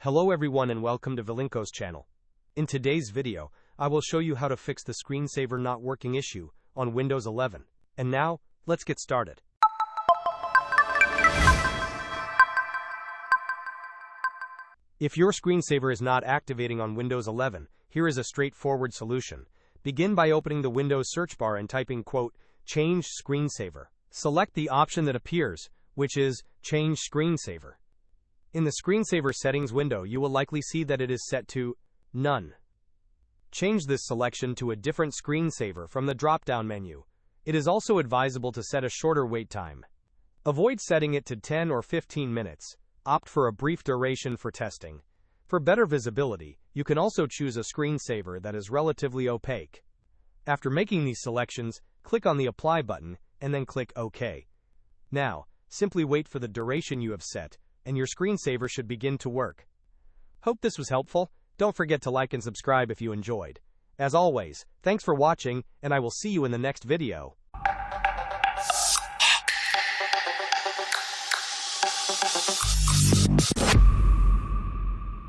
Hello everyone and welcome to Vlinkoz channel. In today's video, I will show you how to fix the screensaver not working issue on Windows 11. And now, let's get started. If your screensaver is not activating on Windows 11, here is a straightforward solution. Begin by opening the Windows search bar and typing, "Change Screensaver." Select the option that appears, which is Change Screensaver. In the Screensaver settings window, you will likely see that it is set to None. Change this selection to a different screensaver from the drop-down menu. It is also advisable to set a shorter wait time. Avoid setting it to 10 or 15 minutes. Opt for a brief duration for testing. For better visibility, you can also choose a screensaver that is relatively opaque. After making these selections, click on the Apply button and then click OK. Now, simply wait for the duration you have set, and your screensaver should begin to work. Hope this was helpful. Don't forget to like and subscribe if you enjoyed. As always, thanks for watching, and I will see you in the next video.